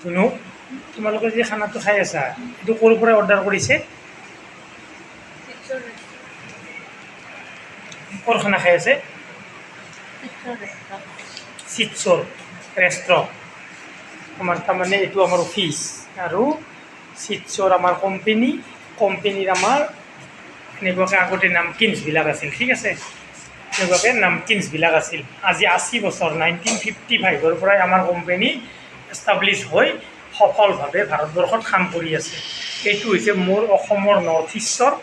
ধুনু তোমালোকে যে খানাটো খাই আছা এইটো ক'ৰ পৰা অৰ্ডাৰ কৰিছে ক'ৰ খানা খাই আছে চিটছৰ ৰেষ্ট্ৰ আমাৰ তাৰমানে এইটো আমাৰ অফিচ আৰু চিটছৰ আমাৰ কোম্পেনীৰ আমাৰ এনেকুৱাকৈ আগতে নামকিনছবিলাক আছিল ঠিক আছে এনেকুৱাকৈ নামকিনছবিলাক আছিল আজি 80 বছৰ 1955ৰ পৰাই আমাৰ কোম্পেনী এষ্টাব্লিছ হৈ সফলভাৱে ভাৰতবৰ্ষত কাম কৰি আছে এইটো হৈছে মোৰ অসমৰ নৰ্থ ইষ্টৰ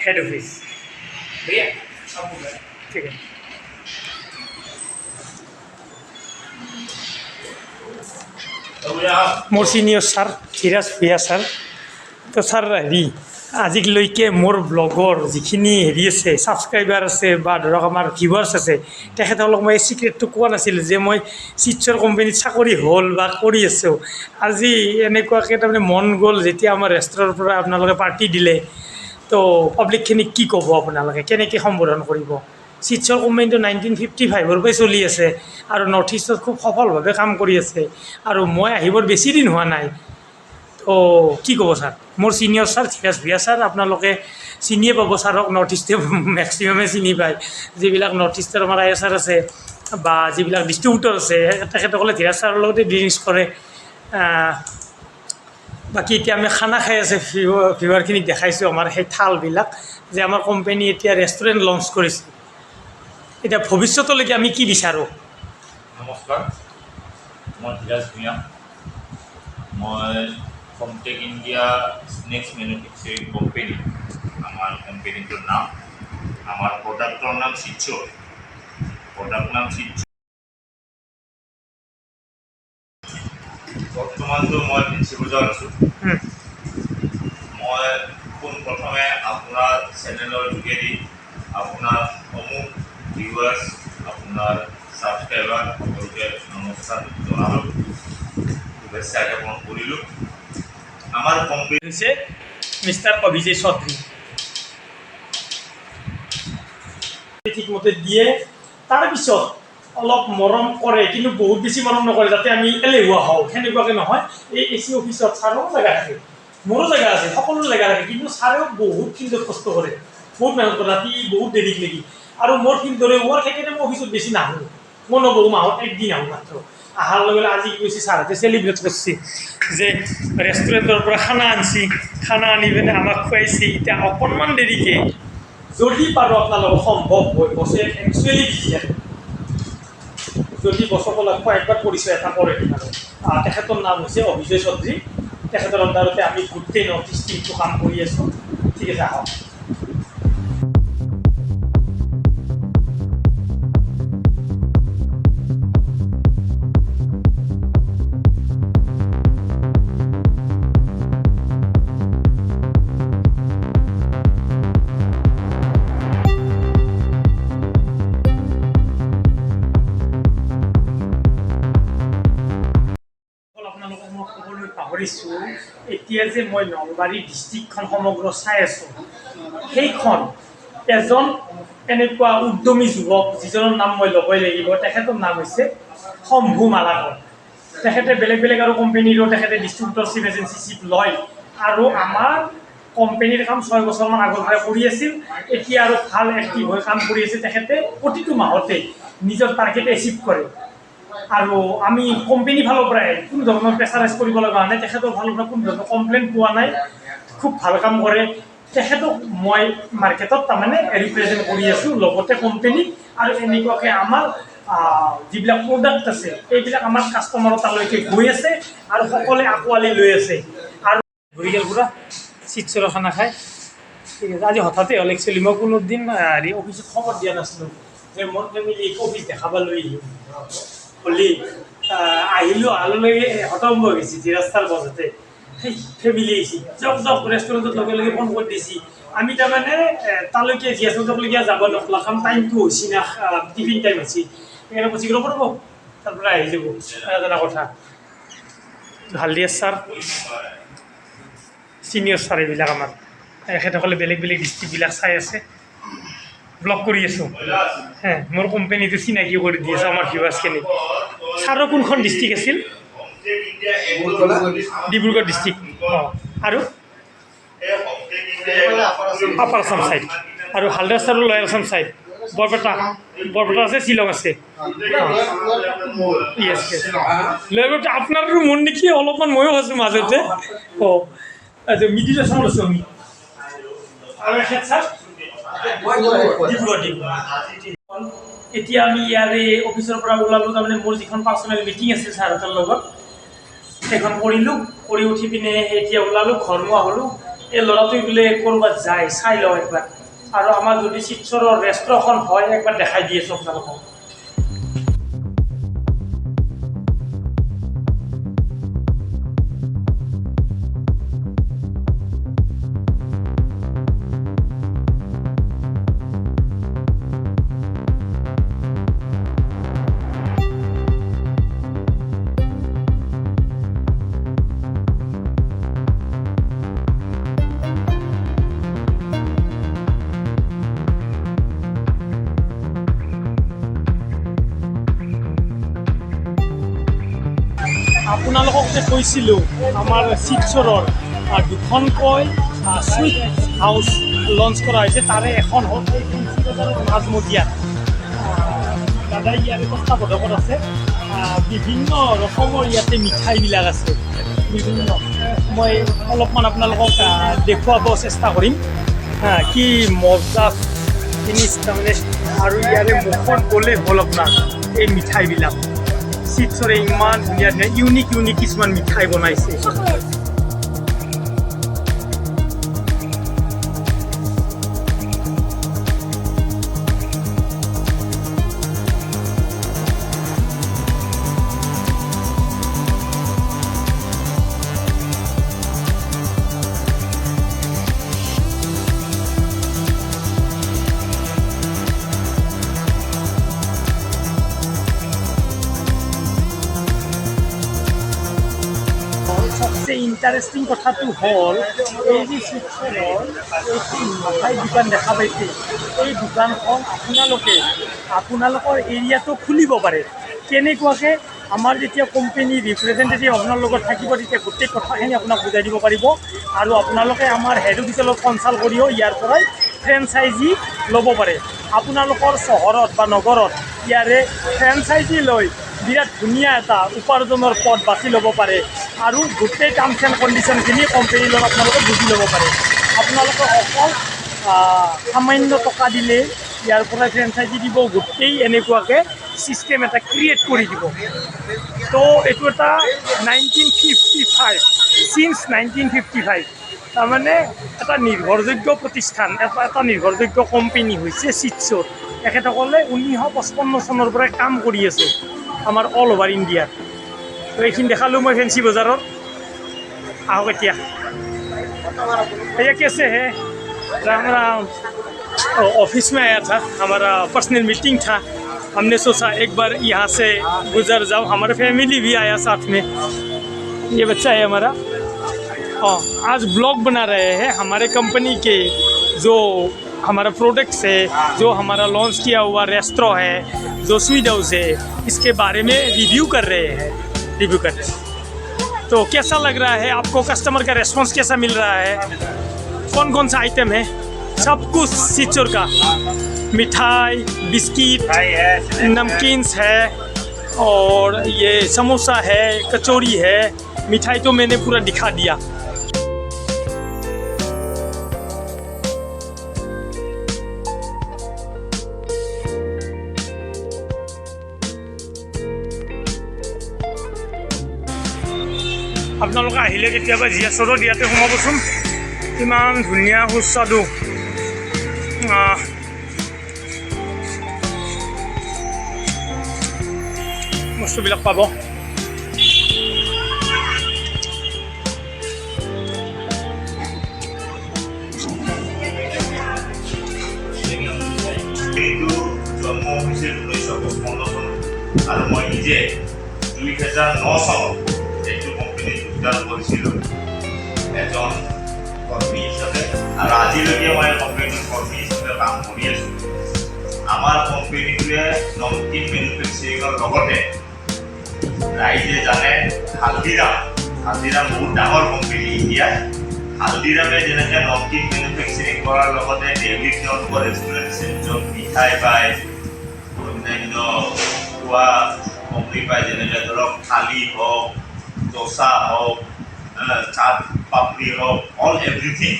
হেড অফিচ ঠিক আছে মোৰ senior sir Dhiraj Bhuyan sir তো ছাৰ হেৰি আজিলৈকে মোৰ ব্লগৰ যিখিনি হেৰি আছে ছাবস্ক্ৰাইবাৰ আছে বা ধৰক আমাৰ ভিউৱাৰ্ছ আছে তেখেতসকলক মই এই ছিক্ৰেটটো কোৱা নাছিলোঁ যে মই চিটছৰ কোম্পেনীত চাকৰি হ'ল বা কৰি আছোঁ আজি এনেকুৱাকৈ তাৰমানে মন গ'ল যেতিয়া আমাৰ ৰেষ্টুৰেণ্টৰ পৰা আপোনালোকে পাৰ্টি দিলে তো পাব্লিকখিনিক কি ক'ব আপোনালোকে কেনেকৈ সম্বোধন কৰিব চিটছৰ কোম্পেনীটো 1955ৰ পৰাই চলি আছে আৰু নৰ্থ ইষ্টত খুব সফলভাৱে কাম কৰি আছে আৰু মই আহিবৰ বেছি দিন হোৱা নাই তো কি ক'ব ছাৰ মোৰ senior sir Dhiraj Bhuyan sir আপোনালোকে চিনিয়ে পাব ছাৰক নৰ্থ ইষ্টে মেক্সিমামে চিনি পায় যিবিলাক নৰ্থ ইষ্টৰ আমাৰ আই এছ আৰ আছে বা যিবিলাক ডিষ্ট্ৰিবিউটৰ আছে তেখেতসকলে ধীৰাজ ছাৰৰ লগতে ডিলিংছ কৰে বাকী এতিয়া আমি খানা খাই আছে ভিউৱাৰখিনিক দেখাইছোঁ আমাৰ সেই থালবিলাক যে আমাৰ কোম্পানী এতিয়া ৰেষ্টুৰেণ্ট লঞ্চ কৰিছে এতিয়া ভৱিষ্যতলৈকে আমি কি বিচাৰোঁ নমস্কাৰ মই ধীৰাজ ভূঞা মই কমটেক ইণ্ডিয়া স্নেক্স মেনুফেকচাৰিং কোম্পানী আমাৰ কোম্পানীটোৰ নাম আমাৰ প্ৰডাক্টৰ নাম চিটছৰ বৰ্তমানটো মই ফেঞ্চি বজাৰত আছোঁ মই পোনপ্ৰথমে আপোনাৰ চেনেলৰ যোগেদি আপোনাৰ সমূহ ভিউৱাৰ্ছ আপোনাৰ ছাবস্ক্ৰাইবাৰ সকলোকে নমস্কাৰ জনালোঁ শুভেচ্ছা জ্ঞাপন কৰিলোঁ আমাৰ কোম্পানী হৈছে মিষ্টাৰ অভিজয় চৌধুৰী ঠিকমতে দিয়ে তাৰপিছত অলপ মৰম কৰে কিন্তু বহুত বেছি মৰম নকৰে যাতে আমি এলেহুৱা হওঁ সেনেকুৱাকৈ নহয় এই এ চি অফিচত ছাৰো জেগা থাকে মোৰো জেগা আছে সকলো জেগা থাকে কিন্তু ছাৰেও বহুত ফিল্ডত কষ্ট কৰে বহুত মেহনত কৰে ৰাতি বহুত দেৰিক লাগি আৰু মোৰ ফিল্ডৰে ৱৰ্ক সেইকাৰণে মই অফিচত বেছি নাহোঁ মই নবহোঁ মাহত একদিন আহোঁ মাত্ৰ অহাৰ লগে লগে আজি কি কৈছে ছাৰহঁতে চেলিব্ৰেট কৰিছে যে ৰেষ্টুৰেণ্টৰ পৰা খানা আনিছে খানা আনি পিনে আমাক খুৱাইছে এতিয়া অকণমান দেৰিকৈ যদি পাৰোঁ আপোনালোকক সম্ভৱ হয় বছে একচুৱেলি বিজি থাকে যদি বছৰটো লক্ষ্য একবাৰ পৰিচয় এটা কৰে আৰু তেখেতৰ নাম হৈছে অভিজয় চৌধুৰী তেখেতৰ আণ্ডাৰতে আমি গোটেই নৰ্থ ইষ্ট টিমটো কাম কৰি আছোঁ ঠিক আছে আহক আপোনালোকক মই ক'বলৈ পাহৰিছোঁ এতিয়া যে মই নলবাৰী ডিষ্ট্ৰিক্টখন সমগ্ৰ চাই আছোঁ সেইখন এজন এনেকুৱা উদ্যমী যুৱক যিজনৰ নাম মই ল'বই লাগিব তেখেতৰ নাম হৈছে শম্ভু মালাকৰ তেখেতে বেলেগ বেলেগ আৰু কোম্পেনীৰো তেখেতে ডিষ্ট্ৰিবিউটৰশ্বিপ এজেঞ্চিশ্বিপ লয় আৰু আমাৰ কোম্পেনীৰ কাম 6 বছৰমান আগৰ পৰাই কৰি আছিল এতিয়া আৰু ভাল এক্টিভ হৈ কাম কৰি আছে তেখেতে প্ৰতিটো মাহতে নিজৰ টাৰ্গেট এচিভ কৰে আৰু আমি কোম্পানী ফালৰ পৰাই কোনো ধৰণৰ প্ৰেছাৰাইজ কৰিব লগা হোৱা নাই তেখেতৰ ফালৰ পৰা কোনো ধৰণৰ কমপ্লেইন পোৱা নাই খুব ভাল কাম কৰে তেখেতক মই মাৰ্কেটত তাৰমানে ৰিপ্ৰেজেণ্ট কৰি আছোঁ লগতে কোম্পানী আৰু এনেকুৱাকৈ আমাৰ যিবিলাক প্ৰডাক্ট আছে এইবিলাক আমাৰ কাষ্টমাৰৰ তালৈকে গৈ আছে আৰু সকলোৱে আঁকোৱালি লৈ আছে আৰু ঘূৰি গ'ল পুৰা চিটছৰ খানা খাই ঠিক আছে আজি হঠাতে হ'ল একচুৱেলি মই কোনো দিন হেৰি অফিচত খবৰ দিয়া নাছিলোঁ যে মোৰ ফেমিলি অফিচ দেখাব লৈ আহিলোঁ হলি আহিলোঁ অহালৈকে হতম্ব গৈছে ৰাস্তাৰ বজতে সেই ফেমিলি আহিছে যাওক যাওক ৰেষ্টুৰেণ্টত লগে লগে ফোন কৰি দিছে আমি তাৰমানে তালৈকে জীয়াচললৈকে যাব নকলা কাৰণ টাইমটো হৈছে না টিফিন টাইম হৈছে সেইকাৰণে গুচি গ'ল পৰিব তাৰপৰা আহি যাব এটা কথা হালদিয়া ছাৰ ছিনিয়ৰ ছাৰ এইবিলাক আমাৰ এখেতসকলে বেলেগ বেলেগ ডিষ্ট্ৰিক্টবিলাক চাই আছে ব্লগ কৰি আছোঁ মোৰ কোম্পানীটো চিনাকি কৰি দি আছোঁ আমাৰ ভিউৱাৰ্ছখিনি ছাৰৰ কোনখন ডিষ্ট্ৰিক্ট আছিল ডিব্ৰুগড় ডিষ্ট্ৰিক্ট অঁ আৰু আপাৰ আছাম ছাইড আৰু হালদাৰ আৰু লয়াৰ আছাম ছাইড বৰপেটা আছে শ্বিলং আছে য়েছ য়েছ লয়াৰ আপোনাৰো মন নেকি অলপমান ময়ো আছোঁ মাজতে অঁ মিডিল আছামত আছোঁ আমি আৰু এখেত ছাৰ এতিয়া আমি ইয়াৰে অফিচৰ পৰা ওলালোঁ তাৰমানে মোৰ যিখন পাৰ্চনেল মিটিং আছিল ছাৰহঁতৰ লগত সেইখন কৰিলোঁ কৰি উঠি পিনে এতিয়া ওলালোঁ ঘৰমুৱা হ'লোঁ এই ল'ৰাটোৱে বোলে ক'ৰবাত যায় চাই লওঁ একবাৰ আৰু আমাৰ যদি শিলচৰৰ ৰেষ্টুৰেণ্টখন হয় একবাৰ দেখাই দি আছোঁ আপোনালোকক আপোনালোকক যে কৈছিলোঁ আমাৰ শিলচৰৰ দুখনকৈ চুইট হাউচ লঞ্চ কৰা হৈছে তাৰে এখন হ'ল মাজমজিয়াত দাদাই ইয়াৰে তত্ত্বাৱধানত আছে বিভিন্ন ৰকমৰ ইয়াতে মিঠাইবিলাক আছে বিভিন্ন মই অলপমান আপোনালোকক দেখুৱাব চেষ্টা কৰিম কি মজা জিনিছ তাৰমানে আৰু ইয়াৰে মুখত গ'লে হ'ল আপোনাৰ এই মিঠাইবিলাক শিলচৰে ইমান ধুনীয়া ধুনীয়া ইউনিক কিছুমান মিঠাই বনাইছে সবচেয়ে ইণ্টাৰেষ্টিং কথাটো হ'ল এই যে শিলচৰৰ এইটো মিঠাই দোকান দেখা পাইছে এই দোকানখন আপোনালোকৰ এৰিয়াটো খুলিব পাৰে কেনেকুৱাকৈ আমাৰ যেতিয়া কোম্পানী ৰিপ্ৰেজেণ্টেটিভ আপোনাৰ লগত থাকিব তেতিয়া গোটেই কথাখিনি আপোনাক বুজাই দিব পাৰিব আৰু আপোনালোকে আমাৰ হেড অফিচত কনচাল্ট কৰিও ইয়াৰ পৰাই ফ্ৰেঞ্চাইজি ল'ব পাৰে আপোনালোকৰ চহৰত বা নগৰত ইয়াৰে ফ্ৰেঞ্চাইজি লৈ বিৰাট ধুনীয়া এটা উপাৰ্জনৰ পথ বাছি ল'ব পাৰে আৰু গোটেই টাৰ্মছ এণ্ড কণ্ডিশ্যনখিনি কোম্পানীৰ লগত আপোনালোকে বুজি ল'ব পাৰে আপোনালোকে অকল সামান্য টকা দিলে ইয়াৰ পৰাই ফ্ৰেঞ্চাইজি দিব গোটেই এনেকুৱাকৈ ছিষ্টেম এটা ক্ৰিয়েট কৰি দিব তো এইটো এটা 1955 চিন্স 1955 তাৰমানে এটা নিৰ্ভৰযোগ্য প্ৰতিষ্ঠান এটা নিৰ্ভৰযোগ্য কোম্পানী হৈছে শিলচৰ এখেতসকলে 1955 চনৰ পৰাই কাম কৰি আছে আমাৰ অল অভাৰ ইণ্ডিয়াত তো এইখিনি দেখালোঁ मैं फैंसी बाज़ारों आओ क्या भैया कैसे है राम राम ऑफिस में आया था हमारा पर्सनल मीटिंग था हमने सोचा एक बार यहाँ से गुजर जाओ हमारा फैमिली भी आया साथ में ये बच्चा है हमारा आज ब्लॉग बना रहे हैं हमारे कंपनी के जो हमारा प्रोडक्ट्स है जो हमारा लॉन्च किया हुआ रेस्टोरेंट है जो स्वीट हाउस है इसके बारे में रिव्यू कर रहे हैं तो कैसा लग रहा है आपको कस्टमर का रेस्पॉन्स कैसा मिल रहा है कौन कौन सा आइटम है सब कुछ शिलचर का मिठाई बिस्किट नमकीन्स है और ये समोसा है कचौड़ी है मिठाई तो मैंने पूरा दिखा दिया আপোনালোকে আহিলে কেতিয়াবা জিয়াচৰত ইয়াতে সোমাবচোন ইমান ধুনীয়া সুস্বাদু বস্তুবিলাক পাব জন্ম হৈছিল 1955 চনত আৰু মই নিজে 2009 চনত এইটো কোম্পানী যোগদান কৰিছিলোঁ এজন কৰ্মী হিচাপে আৰু আজিলৈকে মই কোম্পানীৰ কৰ্মী হিচাপে কাম কৰি আছোঁ আমাৰ কোম্পানীটোৱে নমকিন মেনুফেক্সাৰিঙৰ লগতে ৰাইজে জানে হালদিৰাম বহুত ডাঙৰ কোম্পানী ইণ্ডিয়াত। হালদিৰামে যেনেকৈ নমকিন মেনুফেকচাৰিং কৰাৰ লগতে ডেইলি তেওঁলোকৰ ৰেষ্টুৰেণ্ট আছে, য'ত মিঠাই পায়, অন্যান্য খোৱা সামগ্ৰী পায়, যেনেকৈ ধৰক থালি হওক, দোচা হওক, চাট পাপৰি হওক, অল এভৰিথিং।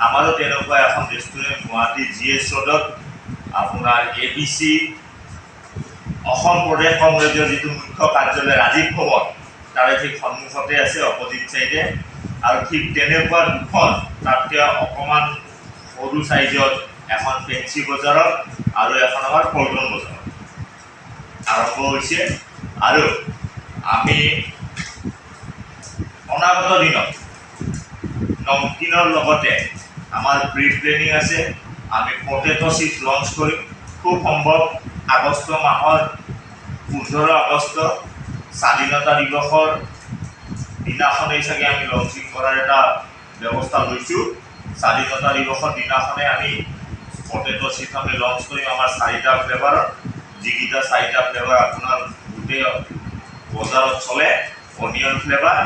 আমাৰো তেনেকুৱা এখন ৰেষ্টুৰেণ্ট গুৱাহাটী GS ৰোডত, আপোনাৰ ABC অসম প্ৰদেশ কংগ্ৰেছৰ যিটো মুখ্য কাৰ্যালয় ৰাজীৱ ভৱন তাৰে ঠিক সন্মুখতে আছে, অপজিট চাইডে। আৰু ঠিক তেনেকুৱা দুখন তাতকৈ অকণমান সৰু চাইজত এখন ফেঞ্চি বজাৰত আৰু এখন আমাৰ পল্টন বজাৰত আৰম্ভ হৈছে। আৰু আমি অনাগত দিনত নমকিনৰ লগতে আমাৰ প্ৰি প্লেনিং আছে। আমি পটেটো চিপছ লঞ্চ কৰিম, খুব সম্ভৱ আগষ্ট মাহৰ 15 আগষ্ট স্বাধীনতা দিৱসৰ দিনাখনেই চাগে আমি লঞ্চিং কৰাৰ এটা ব্যৱস্থা লৈছোঁ। স্বাধীনতা দিৱসৰ দিনাখনে আমি পটেটো চিপছ আমি লঞ্চ কৰিম আমাৰ 4টা ফ্লেভাৰত, যিকেইটা 4টা ফ্লেভাৰ আপোনাৰ গোটেই বজাৰত চলে। অনিয়ন ফ্লেভাৰ,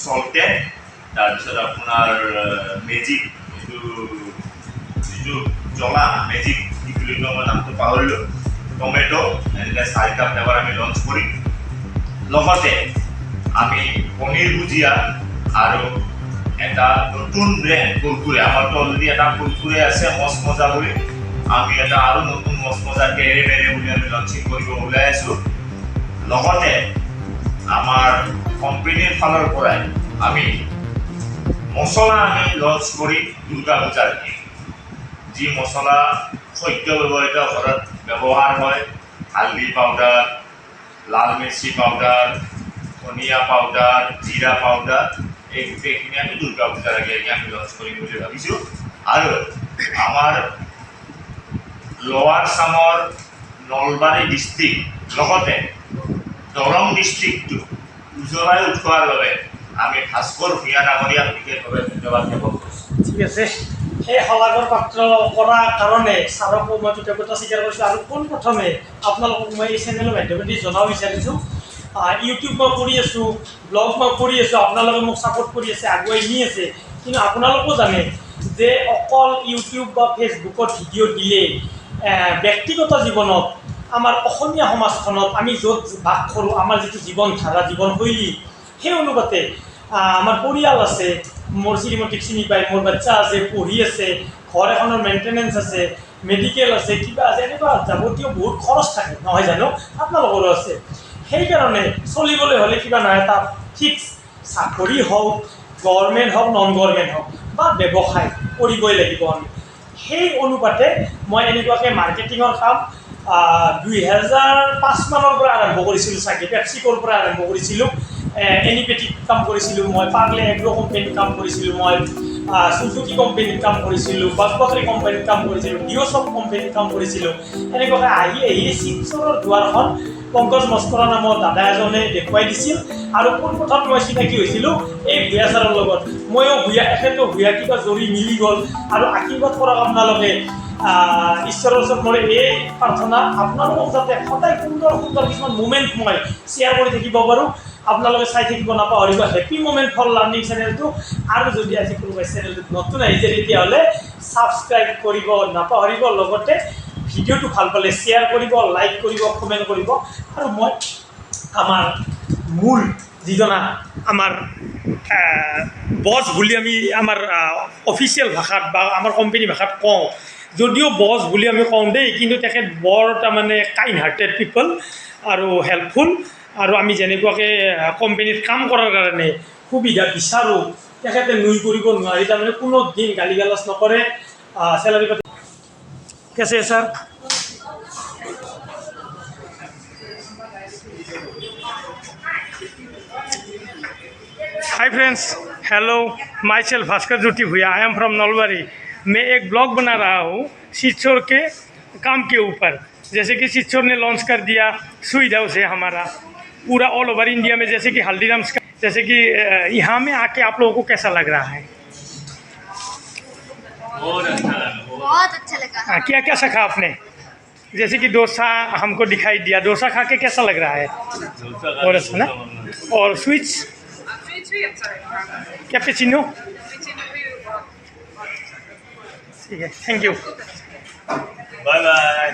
সল্টেড, তাৰপিছত আপোনাৰ মেজিক, যিটো জ্বলা মেজিক কি বুলি কয় মই নামটো পাহৰিলোঁ, টমেটো, এনেকৈ 4টা ফ্লেভাৰ আমি লঞ্চ কৰিম। লগতে আমি পনীৰ ভুজিয়া আৰু এটা নতুন ব্ৰেণ্ড কুৰকুৰে, আমাৰতো অলৰেডি এটা কুৰকুৰে আছে মস্ত মজা বুলি, আমি এটা আৰু নতুন মস্ত মজা কেৰে মেৰে বুলি আমি লঞ্চিং কৰিব ওলাই আছোঁ। লগতে আমাৰ কোম্পানীৰ ফালৰ পৰাই আমি মছলা আমি লঞ্চ কৰি দুৰ্গা পূজাৰ দিন, যি মছলা সদ্য ব্যৱহৃত ঘৰত ব্যৱহাৰ হয়, হালধি পাউডাৰ, লাল মিৰ্চি পাউডাৰ, ধনিয়া পাউডাৰ, জিৰা পাউডাৰ, এই গোটেইখিনি আমি দুৰ্গা পূজাৰ আগে আগে আমি লঞ্চ কৰিম বুলি ভাবিছোঁ। আৰু আমাৰ লোৱাৰ আছামৰ নলবাৰী ডিষ্ট্ৰিক্ট লগতে দৰং ডিষ্ট্ৰিক্টটো উজ্বলাই উঠোৱাৰ বাবে আমি ভাস্কৰ ভূঞা ডাঙৰীয়াক বিশেষভাৱে ধন্যবাদ জ্ঞাপন কৰিছোঁ। ঠিক আছে, সেই শলাগৰ পাত্ৰ কৰাৰ কাৰণে ছাৰকো মই কৃতজ্ঞতা স্বীকাৰ কৰিছোঁ। আৰু পোনপ্ৰথমে আপোনালোকক মই এই চেনেলৰ মাধ্যমেদি জনাব বিচাৰিছোঁ, ইউটিউব মই কৰি আছোঁ, ব্লগ মই কৰি আছোঁ, আপোনালোকে মোক ছাপোৰ্ট কৰি আছে, আগুৱাই নি আছে। কিন্তু আপোনালোকেও জানে যে অকল ইউটিউব বা ফেচবুকত ভিডিঅ' দিলেই ব্যক্তিগত জীৱনত আমাৰ অসমীয়া সমাজখনত আমি য'ত বাস কৰোঁ, আমাৰ যিটো জীৱন ধাৰা, জীৱনশৈলী, সেই অনুপাতে আমাৰ পৰিয়াল আছে, মোৰ শ্ৰীমতীক চিনি পায়, মোৰ বাচ্চা আছে, পঢ়ি আছে, ঘৰ এখনৰ মেইনটেনেঞ্চ আছে, মেডিকেল আছে, কিবা আছে, এনেকুৱা যাৱতীয় বহুত খৰচ থাকে, নহয় জানো? আপোনালোকৰো আছে। সেইকাৰণে চলিবলৈ হ'লে কিবা নহয় এটা ফিক্স চাকৰি হওক, গভৰ্ণমেণ্ট হওক, নন গভৰ্ণমেণ্ট হওক বা ব্যৱসায় কৰিবই লাগিব আমি। সেই অনুপাতে মই এনেকুৱাকৈ মাৰ্কেটিঙৰ কাম 2005 মানৰ পৰা আৰম্ভ কৰিছিলোঁ চাগে, পেপচিকৰ পৰা আৰম্ভ কৰিছিলোঁ। এনিপেটিক কাম কৰিছিলোঁ মই, পাৰ্লে এগ্ৰ' কোম্পানীত কাম কৰিছিলোঁ মই, চুজুকি কোম্পানীত কাম কৰিছিলোঁ, বাছবাকৰি কোম্পানীত কাম কৰিছিলোঁ, ডিঅ'চপ কোম্পানীত কাম কৰিছিলোঁ। এনেকুৱাকৈ আহি শিৱসাগৰৰ দুৱাৰখন পংকজ মস্কৰা নামৰ দাদা এজনে দেখুৱাই দিছিল। আৰু পোনপ্ৰথম মই চিনাকি হৈছিলোঁ এই ভূঞা ছাৰৰ লগত। ময়ো ভূঞা, এখেতেও ভূঞা, কিবা জৰি মিলি গ'ল। আৰু আশীৰ্বাদ কৰক আপোনালোকে, ঈশ্বৰৰ ওচৰত মোৰ এই প্ৰাৰ্থনা, আপোনালোকক যাতে সদায় সুন্দৰ সুন্দৰ কিছুমান মুমেণ্ট মই শ্বেয়াৰ কৰি থাকিব পাৰোঁ। আপোনালোকে চাই থাকিব নাপাহৰিব হেপী মুমেণ্ট ফৰ লাৰ্ণিং চেনেলটো। আৰু যদি আজি কোনোবাই চেনেলটোত নতুন আহিছে তেতিয়াহ'লে ছাবস্ক্ৰাইব কৰিব নাপাহৰিব। লগতে ভিডিঅ'টো ভাল পালে শ্বেয়াৰ কৰিব, লাইক কৰিব, কমেণ্ট কৰিব। আৰু মই আমাৰ মূল যিজনা আমাৰ বছ বুলি আমি আমাৰ অফিচিয়েল ভাষাত বা আমাৰ কোম্পানী ভাষাত কওঁ, যদিও বছ বুলি আমি কওঁ দেই, কিন্তু তেখেত বৰ তাৰমানে কাইণ্ড হাৰ্টেড পিপল আৰু হেল্পফুল। আৰু আমি যেনেকুৱাকৈ কোম্পানীত কাম কৰাৰ কাৰণে সুবিধা বিচাৰোঁ, তেখেতে নুই কৰিব নোৱাৰি, তাৰমানে কোনো দিন গালি গালাজ নকৰে, চেলাৰী পাতি कैसे है sir? Hi friends, hello, myself Bhaskar Jyoti Bhuyan, I am from Nalbari. मैं एक ब्लॉग बना रहा हूँ शिक्षर के काम के ऊपर। जैसे कि शिक्षर ने लॉन्च कर दिया स्वीट हाउस है हमारा पूरा ऑल ओवर इंडिया में, जैसे कि हल्दीराम्स का, जैसे कि यहाँ में आके आप लोगों को कैसा लग रहा है? बहुत अच्छा लगा। क्या क्या सीखा आपने जैसे कि डोसा हमको दिखाई दिया, डोसा खा के कैसा लग रहा है? और अच्छा ना? और स्वीट्स Sweets भी अच्छा है खाना। कैपेचिनो? Cappuccino भी बहुत ठीक है, थैंक यू। Bye bye.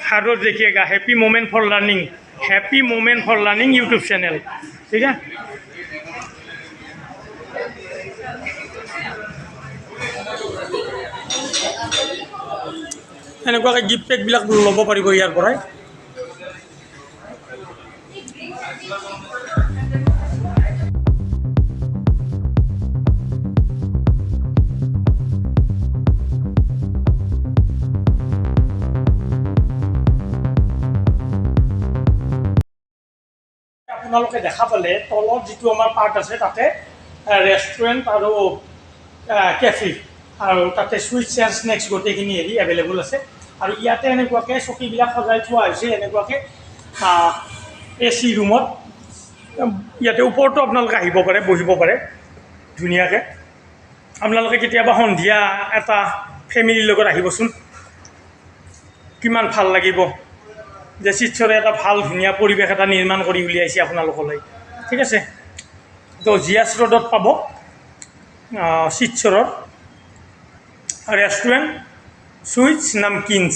हर रोज देखिएगा happy moment for learning, happy moment for learning YouTube channel, ठीक है। এনেকুৱাকৈ গিফ্ট পেকবিলাক ল'ব পাৰিব ইয়াৰ পৰাই। আপোনালোকে দেখা পালে তলত যিটো আমাৰ পাৰ্ট আছে তাতে ৰেষ্টুৰেণ্ট আৰু কেফে আৰু তাতে সুইটছ এণ্ড স্নেক্স গোটেইখিনি হেৰি এভেইলেবল আছে। আৰু ইয়াতে এনেকুৱাকৈ চকীবিলাক সজাই থোৱা হৈছে এনেকুৱাকৈ AC ৰুমত। ইয়াতে ওপৰতো আপোনালোকে আহিব পাৰে, বহিব পাৰে ধুনীয়াকৈ। আপোনালোকে কেতিয়াবা সন্ধিয়া এটা ফেমিলিৰ লগত আহিবচোন, কিমান ভাল লাগিব যে শিলচৰে এটা ভাল ধুনীয়া পৰিৱেশ এটা নিৰ্মাণ কৰি উলিয়াইছে আপোনালোকলৈ, ঠিক আছে। তো জিয়াছ ৰোডত পাব শিলচৰৰ ৰেষ্টুৰেণ্ট সুইটছ নামকিনছ।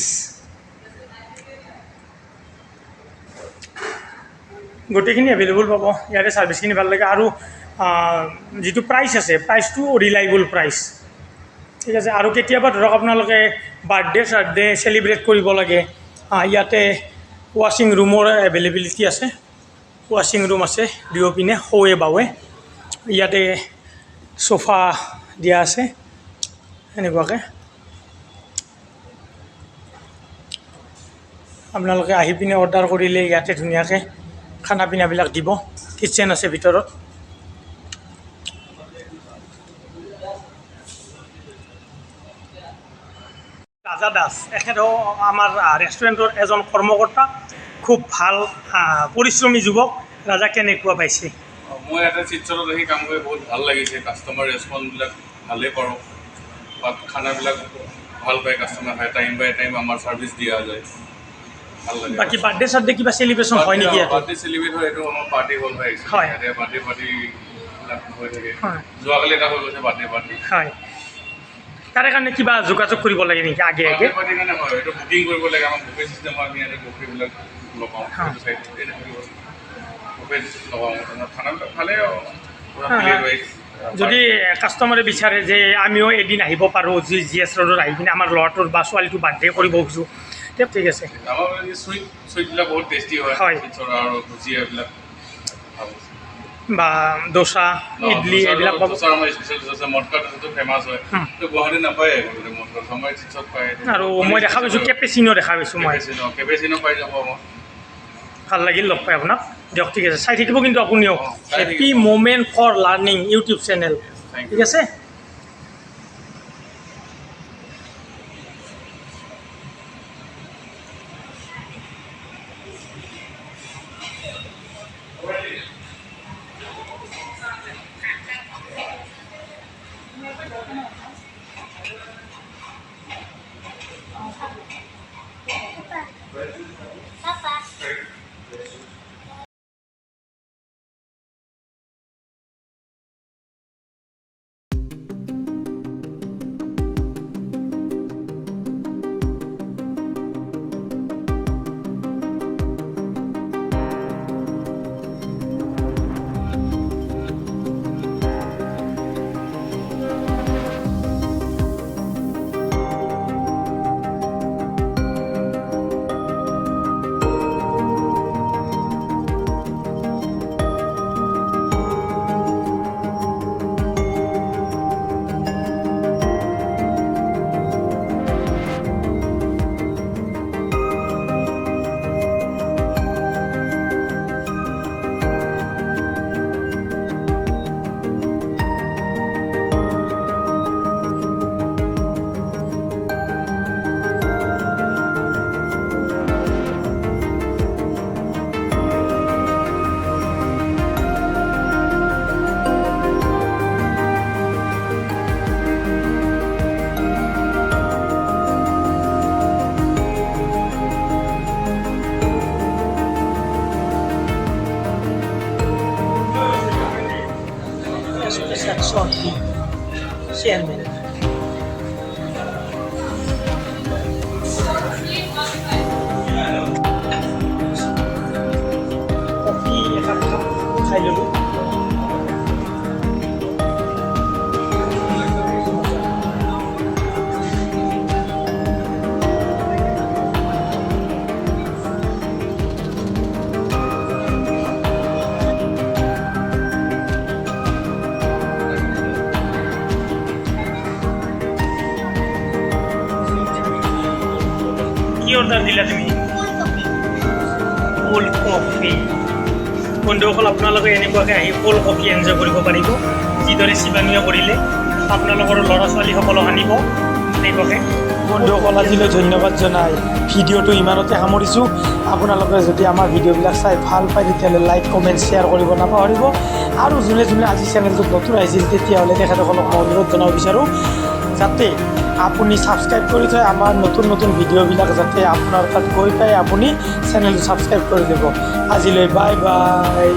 গোটেইখিনি এভেইলেবল পাব, ইয়াতে ছাৰ্ভিচখিনি ভাল লাগে। আৰু যিটো প্ৰাইচ আছে প্ৰাইচটো ৰিলায়েবল প্ৰাইচ, ঠিক আছে। আৰু কেতিয়াবা ধৰক আপোনালোকে বাৰ্থডে চেলিব্ৰেট কৰিব লাগে, ইয়াতে ৱাশ্বিং ৰুমৰ এভেইলেবিলিটি আছে, ৱাশ্বিং ৰুম আছে দুয়োপিনে সৌৱে বাৱে। ইয়াতে চোফা দিয়া আছে এনেকুৱাকৈ। আপোনালোকে আহি পিনে অৰ্ডাৰ কৰিলে ইয়াতে ধুনীয়াকৈ খানা পিনাবিলাক দিব, কিটচেন আছে ভিতৰত। ৰাজা দাস এখেতো আমাৰ ৰেষ্টুৰেণ্টৰ এজন কৰ্মকৰ্তা, খুব ভাল পৰিশ্ৰমী যুৱক। ৰাজা কেনেকুৱা পাইছে? মই ইয়াতে শিলচৰত আহি কাম কৰি বহুত ভাল লাগিছে। কাষ্টমাৰ ৰেছপন্সবিলাক ভালেই পাৰোঁ, বাট খানাবিলাক ভাল পায় কাষ্টমাৰ, খাই টাইম বাই টাইম আমাৰ ছাৰ্ভিচ দিয়া যায়, ভাল লাগে। বাকী বাৰ্থডে চাৰ্থডে কিবা চেলিব্ৰেশ্যন হয় নেকি ইয়াতে? বাৰ্থডে চেলিব্ৰেট হয়, এইটো আমাৰ পাৰ্টি হল হৈ আহিছে। হয়। ইয়াতে বাৰ্থডে পাৰ্টিবিলাক হৈ থাকে। হয়। যোৱাকালি এটা হৈ গৈছে বাৰ্থডে পাৰ্টি। হয়, তাৰে কাৰণে কিবা যোগাযোগ কৰিব লাগে নেকি আগে আগে? বাৰ্থডে পাৰ্টিৰ কাৰণে হয়, এইটো বুকিং কৰিব লাগে। আমাৰ বুফে চিষ্টেম হয়, আমি ইয়াতে বুফেবিলাক লগাওঁ। সেইটো চাইড বুফে লগাওঁ, খানাবিলাক ভালেই আৰু পুৰা প্লেট ৱাইজ। যদি কাষ্টমাৰে বিচাৰে যে আমিও এদিন আহিব পাৰোঁ জিএছ ৰোডত আহি পিনে আমাৰ ল'ৰাটোৰ বা ছোৱালীটোৰ বাৰ্থডে কৰিব খোজোঁ, তে ঠিক আছে। আমাৰ চুইটবিলাক বহুত টেষ্টি হয়, হয়। শিলচৰৰ আৰু ভুজিয়াবিলাক ভাল আছে। বা দোচা ইডলি এইবিলাক পাব। দোচা আমাৰ স্পেচিয়েল দোচা মদকা দোচাটো ফেমাছ হয়, তো গুৱাহাটীত নাপায় মদকা, আমাৰ শিলচৰত পায়। আৰু মই দেখা পাইছোঁ কেপেচিনো দেখা পাইছোঁ মই, কেপেচিনো পাই যাব আমাৰ। ভাল লাগিল লগ পাই আপোনাক। দিয়ক, ঠিক আছে। চাই থাকিব কিন্তু আপুনিও চাই থাকিম। Happy moment for learning YouTube channel, Thank you. ঠিক আছে। 100টি চেয়াৰম্যান। কফি একাপ খাই ল'লোঁ। কি অৰ্ডাৰ দিলা তুমি? Cold coffee. বন্ধুসকল আপোনালোকে এনেকুৱাকৈ আহি কোল্ড কফি এনজয় কৰিব পাৰিব, যিদৰে শিৱানীয়ে কৰিলে। আপোনালোকৰ ল'ৰা ছোৱালীসকলক আনিব এনেকুৱাকৈ। বন্ধুসকল আজিলৈ ধন্যবাদ জনাই ভিডিঅ'টো ইমানতে সামৰিছোঁ। আপোনালোকে যদি আমাৰ ভিডিঅ'বিলাক চাই ভাল পায় তেতিয়াহ'লে লাইক কমেণ্ট শ্বেয়াৰ কৰিব নাপাহৰিব। আৰু যোনে যোনে আজি চেনেলটোত নতুন আহিছিল তেতিয়াহ'লে তেখেতসকলক মই অনুৰোধ জনাব বিচাৰোঁ যাতে আপুনি ছাবস্ক্ৰাইব কৰি থয় আমাৰ নতুন নতুন ভিডিঅ'বিলাক যাতে আপোনাৰ তাত গৈ পায় আপুনি চেনেলটো ছাবস্ক্ৰাইব কৰি দিব। আজিলৈ বাই বাই।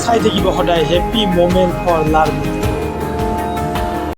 চাই থাকিব সদায় হেপী মমেণ্ট ফৰ লাৰ্নিং।